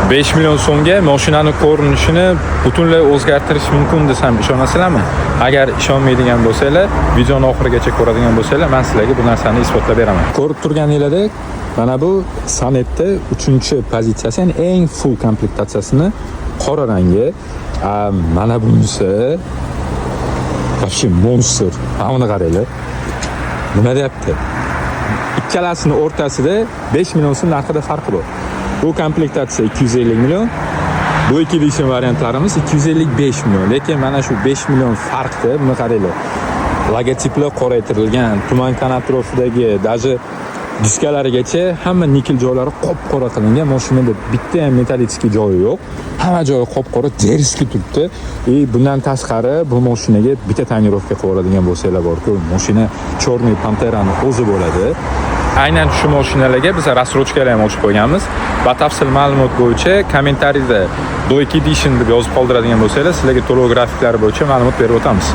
5 million so'mga mashinani ko'rinishini butunlay o'zgartirish mumkin desam ishonasizlarmi? Agar ishonmaydigan bo'lsanglar, videoni oxirigacha ko'radigan bo'lsanglar, men sizlarga bu narsani isbotlab beraman. Ko'rib turganingizdek, mana bu Sonetda 3-pozitsiyasi, ya'ni eng full komplektatsiyasini qora rangi. Mana bunisi вообще monster. Mana qaranglar. Nima deyapti? Ikkalasini o'rtasida 5 million so'm narxida farqi bor. Bu komplektatsiya 250 million. Bu ikki edition variantlarimiz 255 million. Lekin mana shu 5 million farqda, buni qaranglar. Logotiplar qoraytirilgan, tuman kanat profidagi, даже diskalarigacha hamma nikel joylari qop-qora qilingan. Mashinada bitta ham metallический joyi yo'q. Hamma joyi qop-qora, derski turibdi. Bundan tashqari bu mashinaga bitta tonirovka qilib oladigan bo'lsanglar borku, mashina Chorniy Panterani o'zi bo'ladi. Aynan shu mashinalarga biz rassrochkalar ham ochib qo'yganmiz. Batafsil ma'lumot bo'yicha kommentariyada Do2 Edition deb yozib qoldiradigan bo'lsanglar, sizlarga to'lov grafiklari bo'yicha ma'lumot berib o'tamiz.